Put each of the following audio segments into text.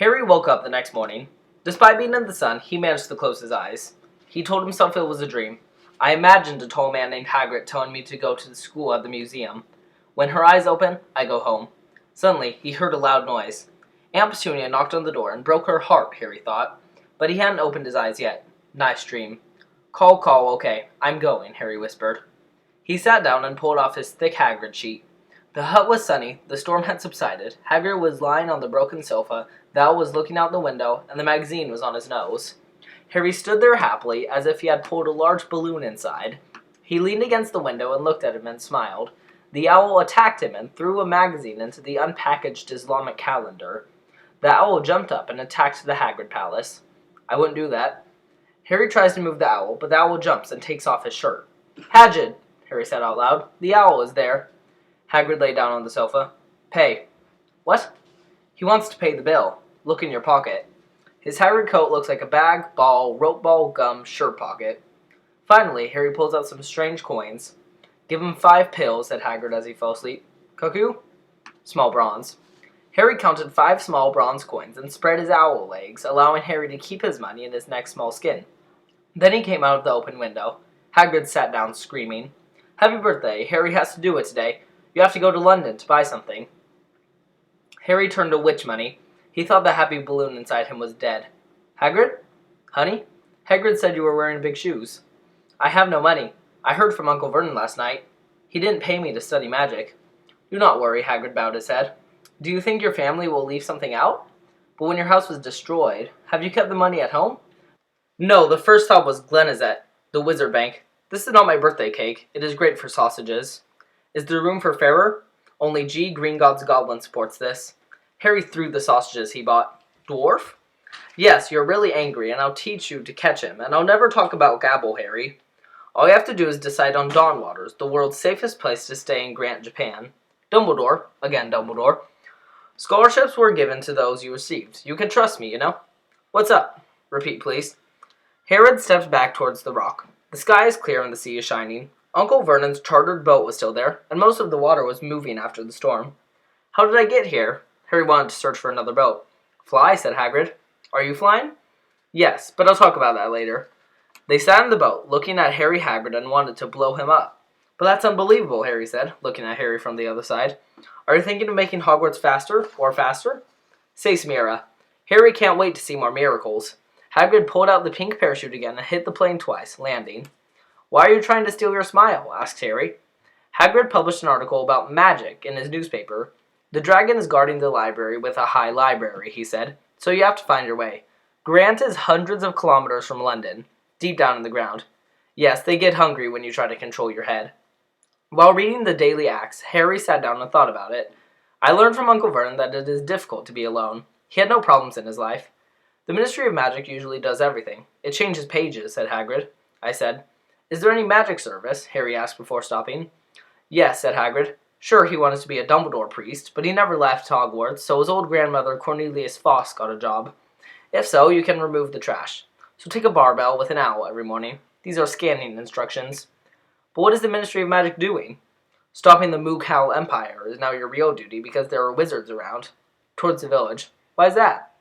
Harry woke up the next morning. Despite being in the sun, he managed to close his eyes. He told himself it was a dream. I imagined a tall man named Hagrid telling me to go to the school at the museum. When her eyes open, I go home. Suddenly, he heard a loud noise. Aunt Petunia knocked on the door and broke her heart, Harry thought. But he hadn't opened his eyes yet. Nice dream. Call, okay, I'm going, Harry whispered. He sat down and pulled off his thick Hagrid sheet. The hut was sunny, the storm had subsided, Hagrid was lying on the broken sofa, the owl was looking out the window, and the magazine was on his nose. Harry stood there happily, as if he had pulled a large balloon inside. He leaned against the window and looked at him and smiled. The owl attacked him and threw a magazine into the unpackaged Islamic calendar. The owl jumped up and attacked the Hagrid palace. I wouldn't do that. Harry tries to move the owl, but the owl jumps and takes off his shirt. Hagrid, Harry said out loud, the owl is there. Hagrid lay down on the sofa. Pay. What? He wants to pay the bill. Look in your pocket. His Hagrid coat looks like a bag, ball, rope ball, gum, shirt pocket. Finally, Harry pulls out some strange coins. Give him 5 pills, said Hagrid as he fell asleep. Cuckoo? Small bronze. Harry counted 5 small bronze coins and spread his owl legs, allowing Harry to keep his money in his next small skin. Then he came out of the open window. Hagrid sat down, screaming. Happy birthday. Harry has to do it today. You have to go to London to buy something. Harry turned to witch money. He thought the happy balloon inside him was dead. Hagrid? Honey? Hagrid said you were wearing big shoes. I have no money. I heard from Uncle Vernon last night. He didn't pay me to study magic. Do not worry, Hagrid bowed his head. Do you think your family will leave something out? But when your house was destroyed, have you kept the money at home? No, the first stop was Glenazet, the wizard bank. This is not my birthday cake. It is great for sausages. Is there room for fairer? Only G. Gringotts Goblin supports this. Harry threw the sausages he bought. Dwarf? Yes, you're really angry, and I'll teach you to catch him, and I'll never talk about Gabble, Harry. All you have to do is decide on Dawn Waters, the world's safest place to stay in Grant, Japan. Dumbledore, again Dumbledore. Scholarships were given to those you received. You can trust me, you know. What's up? Repeat, please. Harry stepped back towards the rock. The sky is clear and the sea is shining. Uncle Vernon's chartered boat was still there, and most of the water was moving after the storm. How did I get here? Harry wanted to search for another boat. Fly, said Hagrid. Are you flying? Yes, but I'll talk about that later. They sat in the boat, looking at Harry Hagrid and wanted to blow him up. But that's unbelievable, Harry said, looking at Harry from the other side. Are you thinking of making Hogwarts faster or faster? Says Mira. Harry can't wait to see more miracles. Hagrid pulled out the pink parachute again and hit the plane twice, landing. Why are you trying to steal your smile? Asked Harry. Hagrid published an article about magic in his newspaper. The dragon is guarding the library with a high library, he said, so you have to find your way. Grant is hundreds of kilometers from London, deep down in the ground. Yes, they get hungry when you try to control your head. While reading the Daily Acts, Harry sat down and thought about it. I learned from Uncle Vernon that it is difficult to be alone. He had no problems in his life. The Ministry of Magic usually does everything. It changes pages, said Hagrid. I said, Is there any magic service? Harry asked before stopping. Yes, said Hagrid. Sure, he wanted to be a Dumbledore priest, but he never left Hogwarts, so his old grandmother Cornelius Foss got a job. If so, you can remove the trash. So take a barbell with an owl every morning. These are scanning instructions. But what is the Ministry of Magic doing? Stopping the Mooghowl Empire is now your real duty because there are wizards around. Towards the village. Why is that?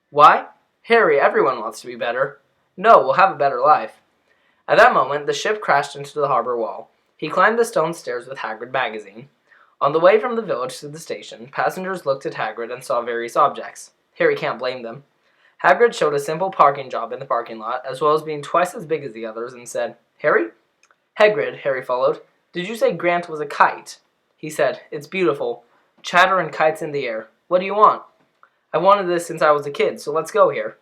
Why? Harry, everyone wants to be better. No, we'll have a better life. At that moment, the ship crashed into the harbor wall. He climbed the stone stairs with Hagrid magazine. On the way from the village to the station, passengers looked at Hagrid and saw various objects. Harry can't blame them. Hagrid showed a simple parking job in the parking lot, as well as being twice as big as the others, and said, Harry? Hagrid, Harry followed. Did you say Grant was a kite? He said, It's beautiful. Chatter and kites in the air. What do you want? I've wanted this since I was a kid, so let's go here.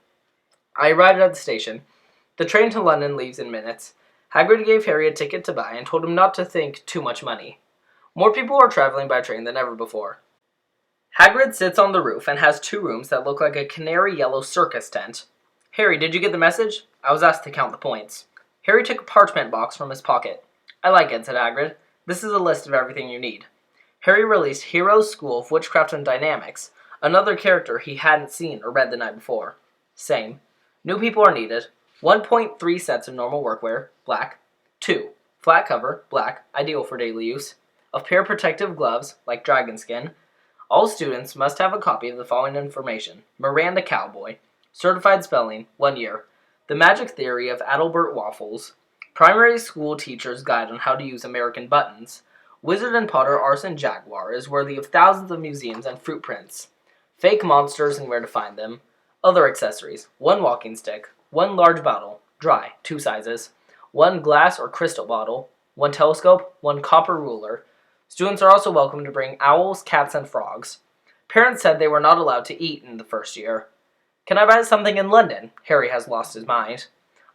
I arrived at the station. The train to London leaves in minutes. Hagrid gave Harry a ticket to buy and told him not to think too much money. More people are traveling by train than ever before. Hagrid sits on the roof and has 2 rooms that look like a canary yellow circus tent. Harry, did you get the message? I was asked to count the points. Harry took a parchment box from his pocket. I like it, said Hagrid. This is a list of everything you need. Harry released Hero's School of Witchcraft and Dynamics, another character he hadn't seen or read the night before. Same. New people are needed. 1.3 sets of normal workwear, black. 2. Flat cover, black, ideal for daily use. A pair of protective gloves, like dragon skin. All students must have a copy of the following information. Miranda Cowboy. Certified spelling, 1 year. The Magic Theory of Adalbert Waffles. Primary School Teacher's Guide on How to Use American Buttons. Wizard and Potter Arson Jaguar is worthy of thousands of museums and fruit prints. Fake monsters and where to find them. Other accessories. 1 walking stick. 1 large bottle. Dry, 2 sizes. 1 glass or crystal bottle. 1 telescope. 1 copper ruler. Students are also welcome to bring owls, cats, and frogs. Parents said they were not allowed to eat in the first year. Can I buy something in London? Harry has lost his mind.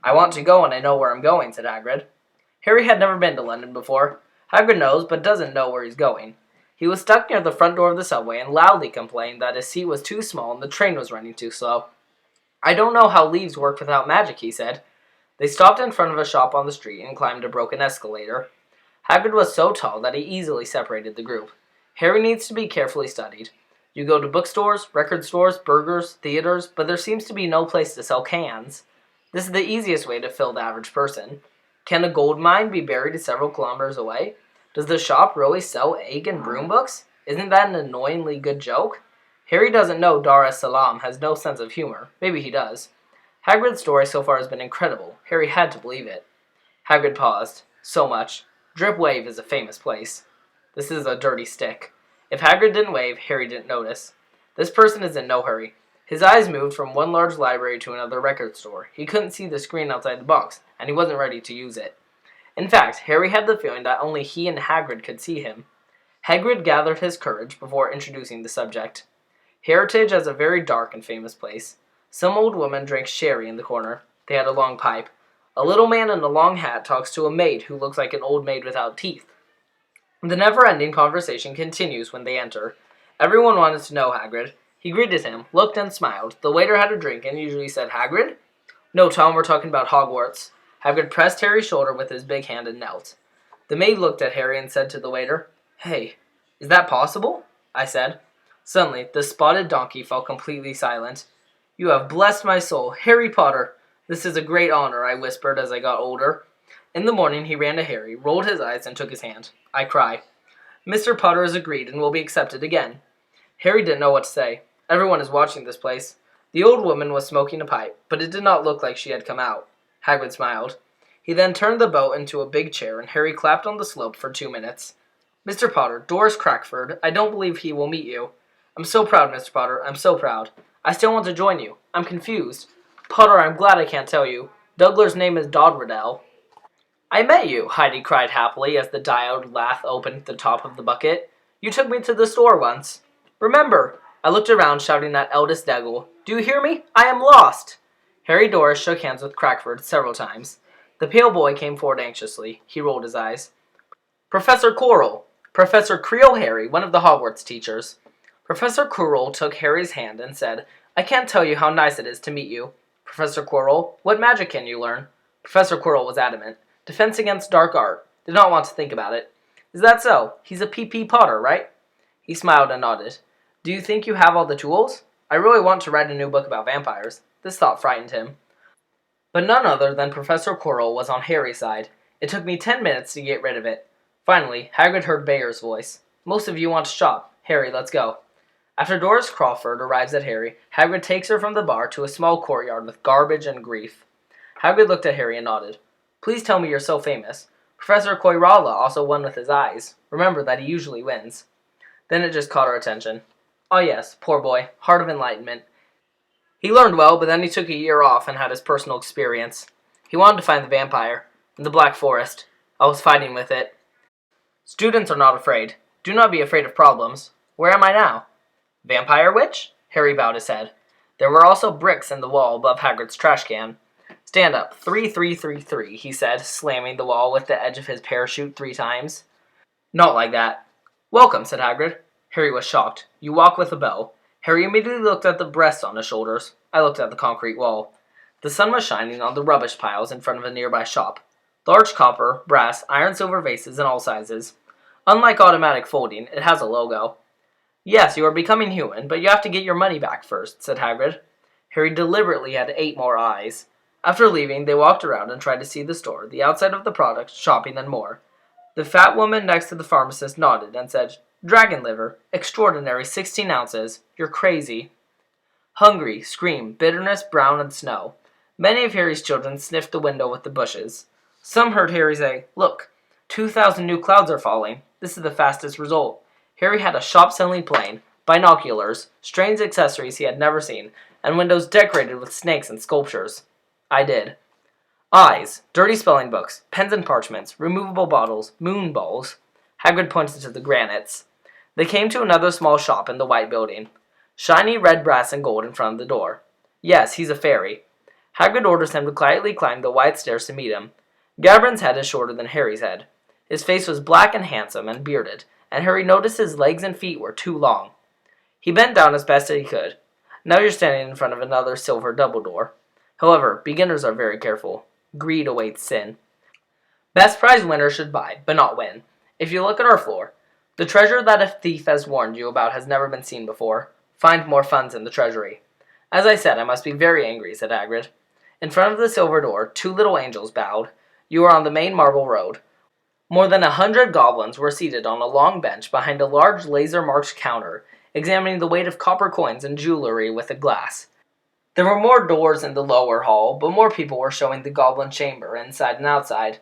I want to go and I know where I'm going, said Hagrid. Harry had never been to London before. Hagrid knows, but doesn't know where he's going. He was stuck near the front door of the subway and loudly complained that his seat was too small and the train was running too slow. I don't know how leaves work without magic, he said. They stopped in front of a shop on the street and climbed a broken escalator. Hagrid was so tall that he easily separated the group. Harry needs to be carefully studied. You go to bookstores, record stores, burgers, theaters, but there seems to be no place to sell cans. This is the easiest way to fill the average person. Can a gold mine be buried several kilometers away? Does the shop really sell egg and broom books? Isn't that an annoyingly good joke? Harry doesn't know Dar es Salaam has no sense of humor. Maybe he does. Hagrid's story so far has been incredible. Harry had to believe it. Hagrid paused. So much. Drip Wave is a famous place. This is a dirty stick. If Hagrid didn't wave, Harry didn't notice. This person is in no hurry. His eyes moved from one large library to another record store. He couldn't see the screen outside the box, and he wasn't ready to use it. In fact, Harry had the feeling that only he and Hagrid could see him. Hagrid gathered his courage before introducing the subject. Heritage is a very dark and famous place. Some old woman drank sherry in the corner. They had a long pipe. A little man in a long hat talks to a maid who looks like an old maid without teeth. The never-ending conversation continues when they enter. Everyone wanted to know Hagrid. He greeted him, looked and smiled. The waiter had a drink and usually said, Hagrid? No, Tom, we're talking about Hogwarts. Hagrid pressed Harry's shoulder with his big hand and knelt. The maid looked at Harry and said to the waiter, Hey, is that possible? I said. Suddenly, the spotted donkey fell completely silent. You have blessed my soul, Harry Potter. This is a great honor, I whispered as I got older. In the morning, he ran to Harry, rolled his eyes, and took his hand. I cried. Mr. Potter has agreed and will be accepted again. Harry didn't know what to say. Everyone is watching this place. The old woman was smoking a pipe, but it did not look like she had come out. Hagrid smiled. He then turned the boat into a big chair, and Harry clapped on the slope for 2 minutes. Mr. Potter, Doris Crackford, I don't believe he will meet you. I'm so proud, Mr. Potter, I'm so proud. I still want to join you. I'm confused. Potter, I'm glad I can't tell you. Douglar's name is Dodriddell. I met you, Heidi cried happily as the diode lathe opened the top of the bucket. You took me to the store once. Remember, I looked around shouting at eldest Deggle, Do you hear me? I am lost! Harry Doris shook hands with Crackford several times. The pale boy came forward anxiously. He rolled his eyes. Professor Quirrell. Professor Creel Harry, one of the Hogwarts teachers. Professor Quirrell took Harry's hand and said, I can't tell you how nice it is to meet you. Professor Quirrell, what magic can you learn? Professor Quirrell was adamant. Defense against dark art. Did not want to think about it. Is that so? He's a P.P. Potter, right? He smiled and nodded. Do you think you have all the tools? I really want to write a new book about vampires. This thought frightened him. But none other than Professor Quirrell was on Harry's side. It took me 10 minutes to get rid of it. Finally, Hagrid heard Bayer's voice. Most of you want to shop. Harry, let's go. After Doris Crawford arrives at Harry, Hagrid takes her from the bar to a small courtyard with garbage and grief. Hagrid looked at Harry and nodded. Please tell me you're so famous. Professor Koirala also won with his eyes. Remember that he usually wins. Then it just caught her attention. Oh yes, poor boy, heart of enlightenment. He learned well, but then he took a year off and had his personal experience. He wanted to find the vampire, in the Black Forest. I was fighting with it. Students are not afraid. Do not be afraid of problems. Where am I now? Vampire witch? Harry bowed his head. There were also bricks in the wall above Hagrid's trash can. Stand up, 3333, he said, slamming the wall with the edge of his parachute 3 times. Not like that. Welcome, said Hagrid. Harry was shocked. You walk with a bow. Harry immediately looked at the breast on his shoulders. I looked at the concrete wall. The sun was shining on the rubbish piles in front of a nearby shop. Large copper, brass, iron silver vases in all sizes. Unlike automatic folding, it has a logo. Yes, you are becoming human, but you have to get your money back first, said Hagrid. Harry deliberately had 8 more eyes. After leaving, they walked around and tried to see the store, the outside of the product, shopping and more. The fat woman next to the pharmacist nodded and said, Dragon liver, extraordinary 16 ounces. You're crazy. Hungry, scream, bitterness, brown, and snow. Many of Harry's children sniffed the window with the bushes. Some heard Harry say, "Look, 2,000 new clouds are falling. This is the fastest result." Harry had a shop-selling plane, binoculars, strange accessories he had never seen, and windows decorated with snakes and sculptures. I did. Eyes, dirty spelling books, pens and parchments, removable bottles, moon balls. Hagrid pointed to the granites. They came to another small shop in the white building. Shiny red brass and gold in front of the door. Yes, he's a fairy. Hagrid orders him to quietly climb the wide stairs to meet him. Gabrin's head is shorter than Harry's head. His face was black and handsome and bearded, and Harry noticed his legs and feet were too long. He bent down as best as he could. Now you're standing in front of another silver double door. However, beginners are very careful. Greed awaits sin. Best prize winner should buy, but not win. If you look at our floor, the treasure that a thief has warned you about has never been seen before. Find more funds in the treasury. As I said, I must be very angry, said Hagrid. In front of the silver door, 2 little angels bowed. You are on the main marble road. More than 100 goblins were seated on a long bench behind a large laser-marked counter, examining the weight of copper coins and jewelry with a glass. There were more doors in the lower hall, but more people were showing the goblin chamber, inside and outside.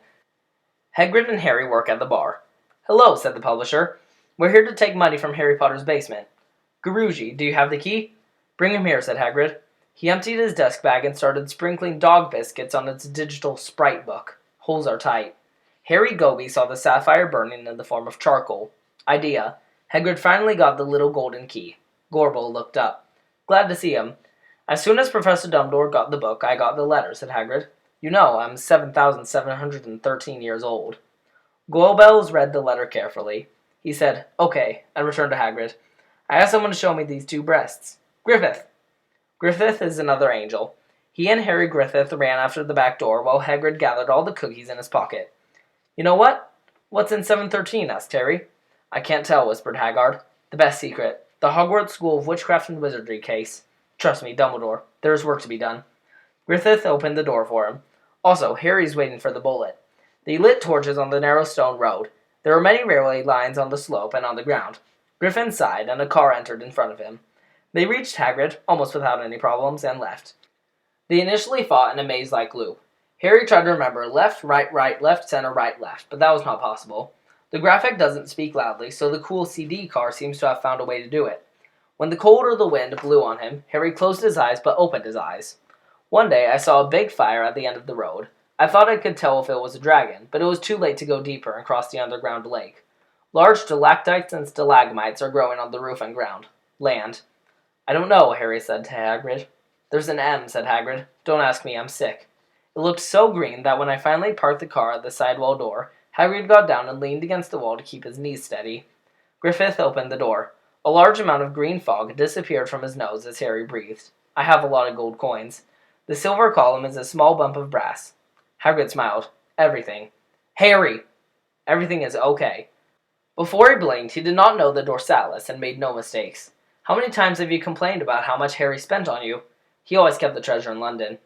Hagrid and Harry work at the bar. Hello, said the publisher. We're here to take money from Harry Potter's basement. Guruji, do you have the key? Bring him here, said Hagrid. He emptied his desk bag and started sprinkling dog biscuits on its digital sprite book. Holes are tight. Harry Goby saw the sapphire burning in the form of charcoal. Idea. Hagrid finally got the little golden key. Gorbel looked up. Glad to see him. As soon as Professor Dumbledore got the book, I got the letter, said Hagrid. You know, I'm 7,713 years old. Gorbel read the letter carefully. He said, Okay, and returned to Hagrid. I asked someone to show me these 2 breasts. Griffith. Griffith is another angel. He and Harry Griffith ran after the back door while Hagrid gathered all the cookies in his pocket. You know what? What's in 713? Asked Harry. I can't tell, whispered Haggard. The best secret. The Hogwarts School of Witchcraft and Wizardry case. Trust me, Dumbledore. There is work to be done. Griffith opened the door for him. Also, Harry's waiting for the bullet. They lit torches on the narrow stone road. There were many railway lines on the slope and on the ground. Griffin sighed, and a car entered in front of him. They reached Hagrid, almost without any problems, and left. They initially fought in a maze-like loop. Harry tried to remember left, right, left, center, right, left, but that was not possible. The graphic doesn't speak loudly, so the cool CD car seems to have found a way to do it. When the cold or the wind blew on him, Harry closed his eyes but opened his eyes. One day I saw a big fire at the end of the road. I thought I could tell if it was a dragon, but it was too late to go deeper and cross the underground lake. Large stalactites and stalagmites are growing on the roof and ground. Land. I don't know, Harry said to Hagrid. There's an M, said Hagrid. Don't ask me, I'm sick. It looked so green that when I finally parked the car at the sidewall door, Hagrid got down and leaned against the wall to keep his knees steady. Griffith opened the door. A large amount of green fog disappeared from his nose as Harry breathed. I have a lot of gold coins. The silver column is a small bump of brass. Hagrid smiled. Everything. Harry! Everything is okay. Before he blinked, he did not know the dorsalis and made no mistakes. How many times have you complained about how much Harry spent on you? He always kept the treasure in London.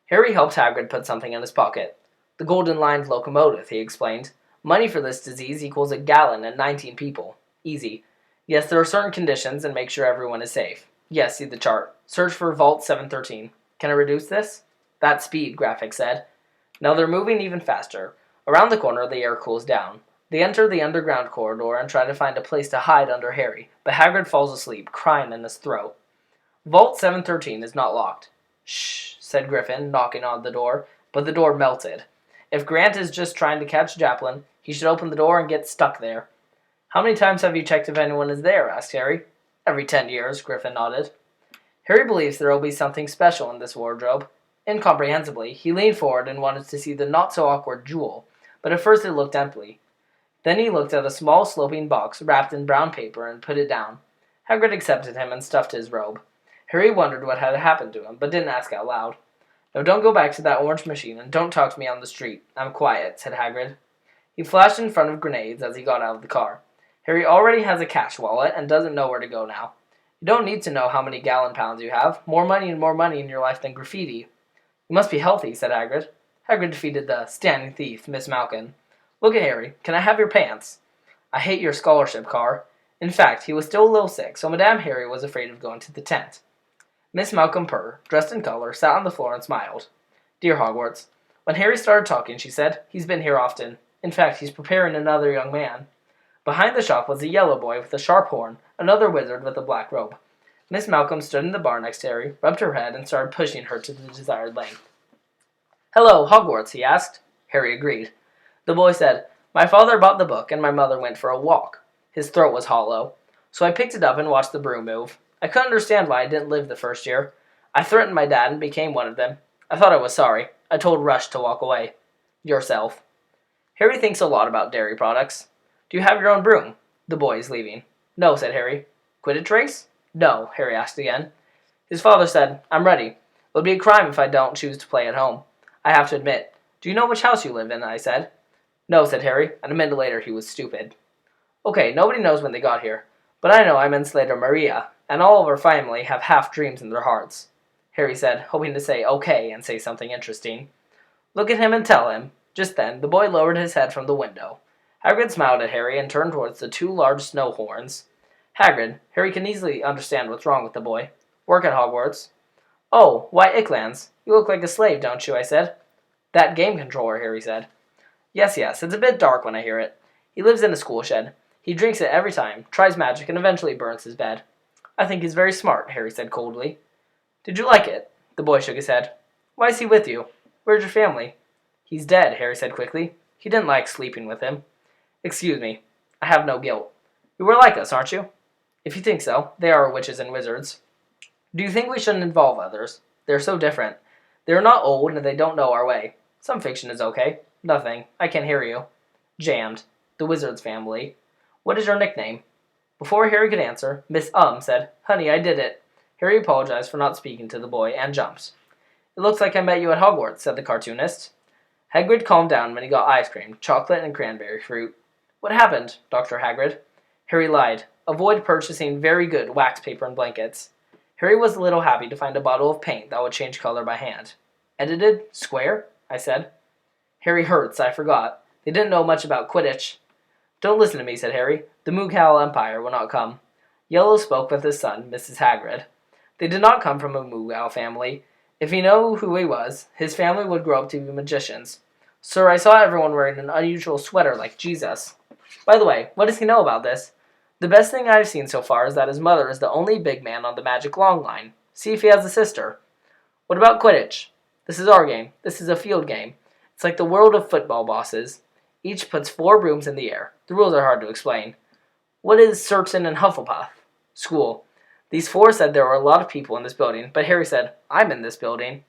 Harry helped Hagrid put something in his pocket. The golden-lined locomotive, he explained. Money for this disease equals a gallon and 19 people. Easy. Yes, there are certain conditions, and make sure everyone is safe. Yes, see the chart. Search for Vault 713. Can I reduce this? That speed, graphic said. Now they're moving even faster. Around the corner, the air cools down. They enter the underground corridor and try to find a place to hide under Harry, but Hagrid falls asleep, crying in his throat. Vault 713 is not locked. Shh, said Griffin, knocking on the door, but the door melted. If Grant is just trying to catch Japlin, he should open the door and get stuck there. How many times have you checked if anyone is there? Asked Harry. Every 10 years, Griffin nodded. Harry believes there will be something special in this wardrobe. Incomprehensibly, he leaned forward and wanted to see the not-so-awkward jewel, but at first it looked empty. Then he looked at a small sloping box wrapped in brown paper and put it down. Hagrid accepted him and stuffed his robe. Harry wondered what had happened to him, but didn't ask out loud. No, don't go back to that orange machine, and don't talk to me on the street. I'm quiet, said Hagrid. He flashed in front of grenades as he got out of the car. Harry already has a cash wallet and doesn't know where to go now. You don't need to know how many gallon pounds you have. More money in your life than graffiti. You must be healthy, said Hagrid. Hagrid defeated the standing thief, Miss Malkin. Look at Harry. Can I have your pants? I hate your scholarship car. In fact, he was still a little sick, so Madame Harry was afraid of going to the tent. Miss Malcolm Purr, dressed in color, sat on the floor and smiled. Dear Hogwarts. When Harry started talking, she said, he's been here often. In fact, he's preparing another young man. Behind the shop was a yellow boy with a sharp horn, another wizard with a black robe. Miss Malcolm stood in the bar next to Harry, rubbed her head, and started pushing her to the desired length. Hello, Hogwarts, he asked. Harry agreed. The boy said, my father bought the book, and my mother went for a walk. His throat was hollow. So I picked it up and watched the broom move. I couldn't understand why I didn't live the first year. I threatened my dad and became one of them. I thought I was sorry. I told Rush to walk away. Yourself. Harry thinks a lot about dairy products. Do you have your own broom? The boy is leaving. No, said Harry. Quidditch race? No, Harry asked again. His father said, I'm ready. It would be a crime if I don't choose to play at home. I have to admit. Do you know which house you live in? I said. No, said Harry, and a minute later he was stupid. Okay, nobody knows when they got here, but I know I'm in Slater Maria, and all of our family have half dreams in their hearts. Harry said, hoping to say okay and say something interesting. Look at him and tell him. Just then, the boy lowered his head from the window. Hagrid smiled at Harry and turned towards the two large snow horns. Hagrid, Harry can easily understand what's wrong with the boy. Work at Hogwarts. Oh, why Icklands? You look like a slave, don't you? I said. That game controller, Harry said. Yes, it's a bit dark when I hear it. He lives in a school shed. He drinks it every time, tries magic, and eventually burns his bed. I think he's very smart, Harry said coldly. Did you like it? The boy shook his head. Why is he with you? Where's your family? He's dead, Harry said quickly. He didn't like sleeping with him. Excuse me. I have no guilt. You were like us, aren't you? If you think so, they are witches and wizards. Do you think we shouldn't involve others? They're so different. They are not old and they don't know our way. Some fiction is okay. Nothing. I can't hear you. Jammed. The wizard's family. What is your nickname? Before Harry could answer, Miss said, Honey, I did it. Harry apologized for not speaking to the boy and jumped. It looks like I met you at Hogwarts, said the cartoonist. Hagrid calmed down when he got ice cream, chocolate, and cranberry fruit. What happened, Dr. Hagrid? Harry lied. Avoid purchasing very good wax paper and blankets. Harry was a little happy to find a bottle of paint that would change color by hand. Edited? Square? I said. Harry hurts, I forgot. They didn't know much about Quidditch. Don't listen to me, said Harry. The Mooghal Empire will not come. Yellow spoke with his son, Mrs. Hagrid. They did not come from a Mooghal family. If he knew who he was, his family would grow up to be magicians. Sir, I saw everyone wearing an unusual sweater like Jesus. By the way, what does he know about this? The best thing I've seen so far is that his mother is the only big man on the magic long line. See if he has a sister. What about Quidditch? This is our game. This is a field game. It's like the world of football bosses. Each puts 4 brooms in the air. The rules are hard to explain. What is Certain and Hufflepuff? School. These 4 said there were a lot of people in this building, but Harry said, I'm in this building.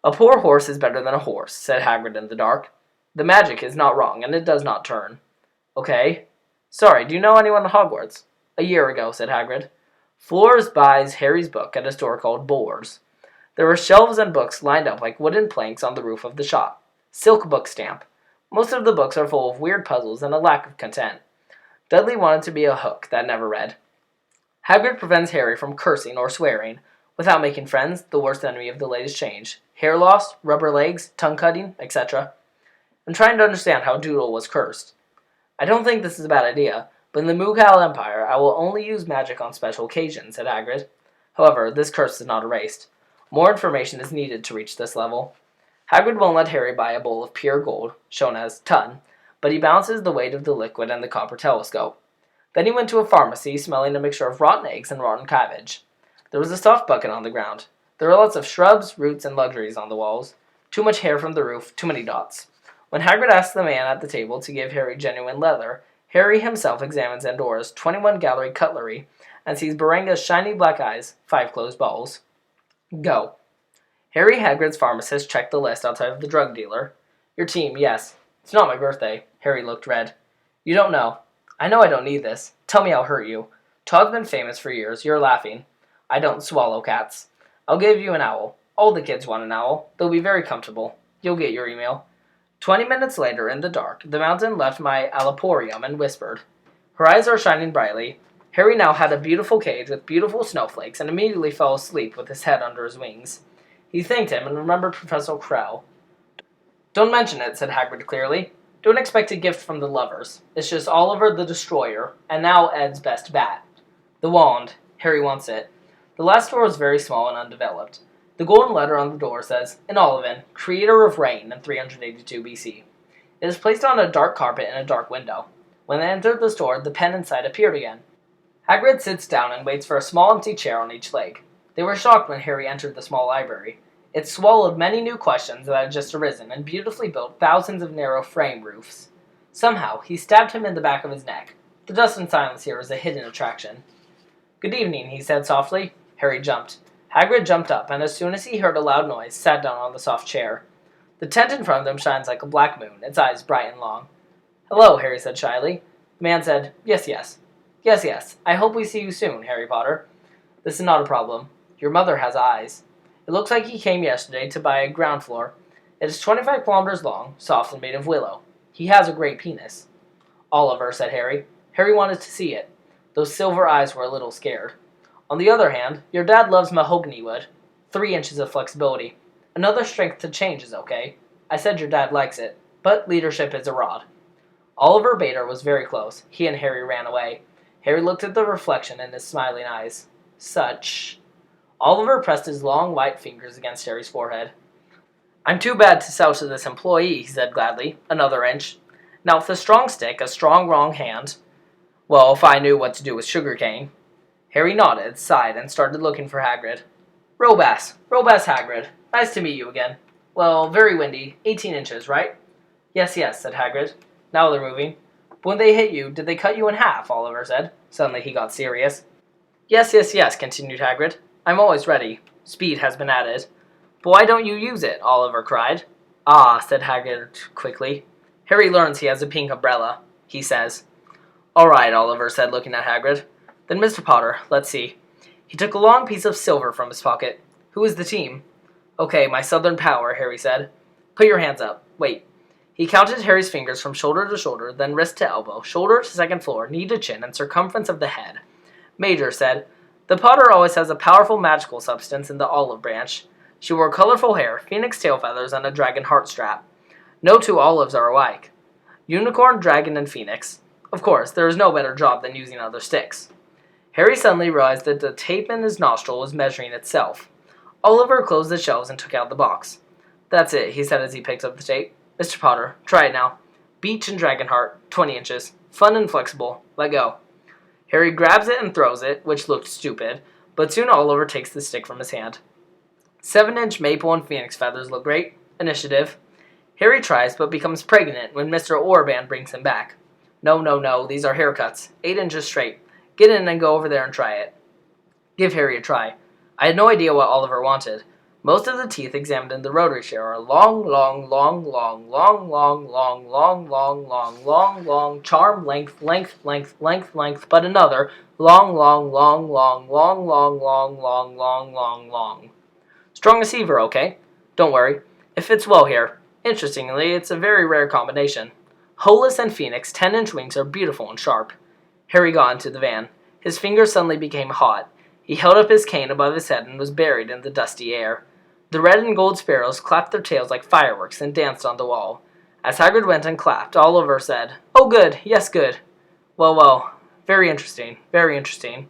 A poor horse is better than a horse, said Hagrid in the dark. The magic is not wrong, and it does not turn. Okay. Sorry, do you know anyone at Hogwarts? A year ago, said Hagrid. Flores buys Harry's book at a store called Boar's. There were shelves and books lined up like wooden planks on the roof of the shop. Silk book stamp. Most of the books are full of weird puzzles and a lack of content. Dudley wanted to be a hook that never read. Hagrid prevents Harry from cursing or swearing. Without making friends, the worst enemy of the latest change. Hair loss, rubber legs, tongue cutting, etc. I'm trying to understand how Doodle was cursed. I don't think this is a bad idea, but in the Mooghal Empire, I will only use magic on special occasions, said Hagrid. However, this curse is not erased. More information is needed to reach this level. Hagrid won't let Harry buy a bowl of pure gold, shown as ton, but he balances the weight of the liquid and the copper telescope. Then he went to a pharmacy, smelling a mixture of rotten eggs and rotten cabbage. There was a soft bucket on the ground. There were lots of shrubs, roots, and luxuries on the walls. Too much hair from the roof, too many dots. When Hagrid asked the man at the table to give Harry genuine leather, Harry himself examines Andora's 21-gallery cutlery and sees Berenga's shiny black eyes, 5 closed balls. Go. Harry Hagrid's pharmacist checked the list outside of the drug dealer. Your team, yes. It's not my birthday. Harry looked red. You don't know. I know I don't need this. Tell me I'll hurt you. Todd's been famous for years. You're laughing. I don't swallow cats. I'll give you an owl. All the kids want an owl. They'll be very comfortable. You'll get your email. 20 minutes later, in the dark, the mountain left my alaporium and whispered. Her eyes are shining brightly. Harry now had a beautiful cage with beautiful snowflakes and immediately fell asleep with his head under his wings. He thanked him and remembered Professor Krell. Don't mention it, said Hagrid clearly. Don't expect a gift from the lovers. It's just Oliver the Destroyer, and now Ed's best bat. The wand. Harry wants it. The last door is very small and undeveloped. The golden letter on the door says, "In Olivin, creator of rain in 382 BC. It is placed on a dark carpet in a dark window. When they entered the store, the pen inside appeared again. Hagrid sits down and waits for a small empty chair on each leg. They were shocked when Harry entered the small library. It swallowed many new questions that had just arisen and beautifully built thousands of narrow frame roofs. Somehow, he stabbed him in the back of his neck. The dust and silence here is a hidden attraction. "Good evening," he said softly. Harry jumped. Hagrid jumped up, and as soon as he heard a loud noise, sat down on the soft chair. The tent in front of them shines like a black moon, its eyes bright and long. "Hello," Harry said shyly. The man said, "Yes, yes. Yes, yes. I hope we see you soon, Harry Potter. This is not a problem. Your mother has eyes. It looks like he came yesterday to buy a ground floor. It is 25 kilometers long, soft and made of willow. He has a great penis." "Oliver," said Harry. Harry wanted to see it. Those silver eyes were a little scared. "On the other hand, your dad loves mahogany wood. 3 inches of flexibility. Another strength to change is okay. I said your dad likes it, but leadership is a rod." Oliver Bader was very close. He and Harry ran away. Harry looked at the reflection in his smiling eyes. Such. Oliver pressed his long white fingers against Harry's forehead. "I'm too bad to sell to this employee," he said gladly. "Another inch. Now with a strong stick, a strong wrong hand. Well, if I knew what to do with sugarcane." Harry nodded, sighed, and started looking for Hagrid. Robass Hagrid. Nice to meet you again. Well, very windy. 18 inches, right?" "Yes, yes," said Hagrid. "Now they're moving." "But when they hit you, did they cut you in half?" Oliver said. Suddenly he got serious. "Yes, yes, yes," continued Hagrid. "I'm always ready. Speed has been added." "But why don't you use it?" Oliver cried. "Ah," said Hagrid quickly. "Harry learns he has a pink umbrella, he says." "All right," Oliver said, looking at Hagrid. "Then, Mr. Potter, let's see." He took a long piece of silver from his pocket. "Who is the team?" "Okay, my Southern Power," Harry said. "Put your hands up. Wait." He counted Harry's fingers from shoulder to shoulder, then wrist to elbow, shoulder to second floor, knee to chin, and circumference of the head. Major said, "The Potter always has a powerful magical substance in the olive branch." She wore colorful hair, phoenix tail feathers, and a dragon heart strap. No 2 olives are alike. Unicorn, dragon, and phoenix. Of course, there is no better job than using other sticks. Harry suddenly realized that the tape in his nostril was measuring itself. Oliver closed the shelves and took out the box. "That's it," he said as he picked up the tape. "Mr. Potter, try it now. Beach and Dragonheart, 20 inches. Fun and flexible. Let go." Harry grabs it and throws it, which looked stupid, but soon Oliver takes the stick from his hand. 7-inch maple and phoenix feathers look great. Initiative. Harry tries, but becomes pregnant when Mr. Orban brings him back. "No, no, no, these are haircuts. 8 inches straight. Get in and go over there and try it." Give Harry a try. I had no idea what Oliver wanted. Most of the teeth examined in the rotary chair are long, long, long, long, long, long, long, long, long, long, long, long, charm, length, length, length, length, length, but another, long, long, long, long, long, long, long, long, long, long, long. Strong receiver, okay? Don't worry. It fits well here. Interestingly, it's a very rare combination. Holus and Phoenix 10-inch wings are beautiful and sharp. Harry got into the van. His fingers suddenly became hot. He held up his cane above his head and was buried in the dusty air. The red and gold sparrows clapped their tails like fireworks and danced on the wall. As Hagrid went and clapped, Oliver said, "Oh, good. Yes, good. Well, well. Very interesting. Very interesting."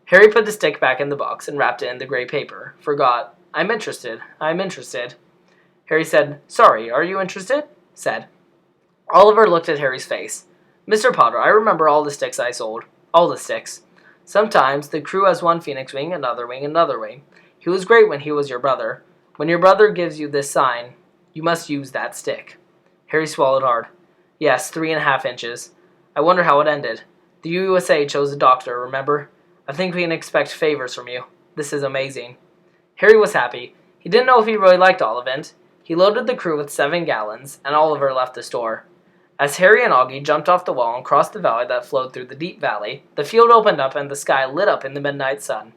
Harry put the stick back in the box and wrapped it in the gray paper. Forgot. "I'm interested. I'm interested." Harry said, "Sorry, are you interested?" Said. Oliver looked at Harry's face. "Mr. Potter, I remember all the sticks I sold. All the sticks. Sometimes the crew has one phoenix wing, another wing, another wing. He was great when he was your brother. When your brother gives you this sign, you must use that stick." Harry swallowed hard. "Yes, 3.5 inches. I wonder how it ended. The USA chose a doctor, remember? I think we can expect favors from you. This is amazing." Harry was happy. He didn't know if he really liked Ollivant. He loaded the crew with 7 gallons, and Oliver left the store. As Harry and Augie jumped off the wall and crossed the valley that flowed through the deep valley, the field opened up and the sky lit up in the midnight sun.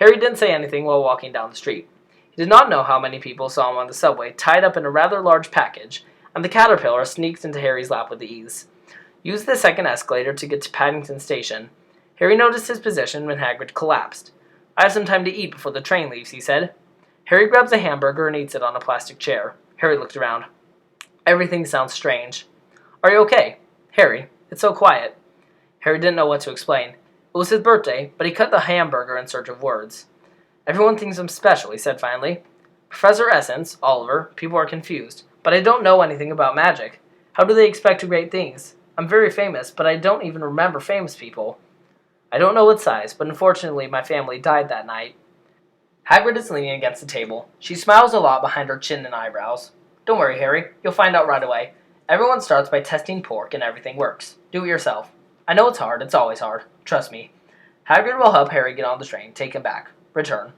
Harry didn't say anything while walking down the street. He did not know how many people saw him on the subway, tied up in a rather large package, and the caterpillar sneaked into Harry's lap with ease. Use the second escalator to get to Paddington Station. Harry noticed his position when Hagrid collapsed. "I have some time to eat before the train leaves," he said. Harry grabs a hamburger and eats it on a plastic chair. Harry looked around. Everything sounds strange. Are you okay? Harry, it's so quiet. Harry didn't know what to explain. It was his birthday, but he cut the hamburger in search of words. Everyone thinks I'm special, he said finally. Professor Essence, Oliver, people are confused, but I don't know anything about magic. How do they expect great things? I'm very famous, but I don't even remember famous people. I don't know what size, but unfortunately my family died that night. Hagrid is leaning against the table. She smiles a lot behind her chin and eyebrows. Don't worry, Harry. You'll find out right away. Everyone starts by testing pork and everything works. Do it yourself. I know it's hard. It's always hard. Trust me. Hagrid will help Harry get on the train. Take him back. Return.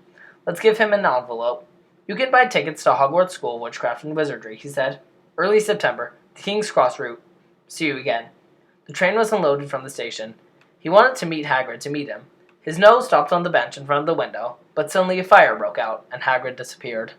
Let's give him an envelope. You can buy tickets to Hogwarts School of Witchcraft and Wizardry, he said. Early September. The King's Cross route. See you again. The train was unloaded from the station. He wanted to meet Hagrid to meet him. His nose stopped on the bench in front of the window, but suddenly a fire broke out, and Hagrid disappeared.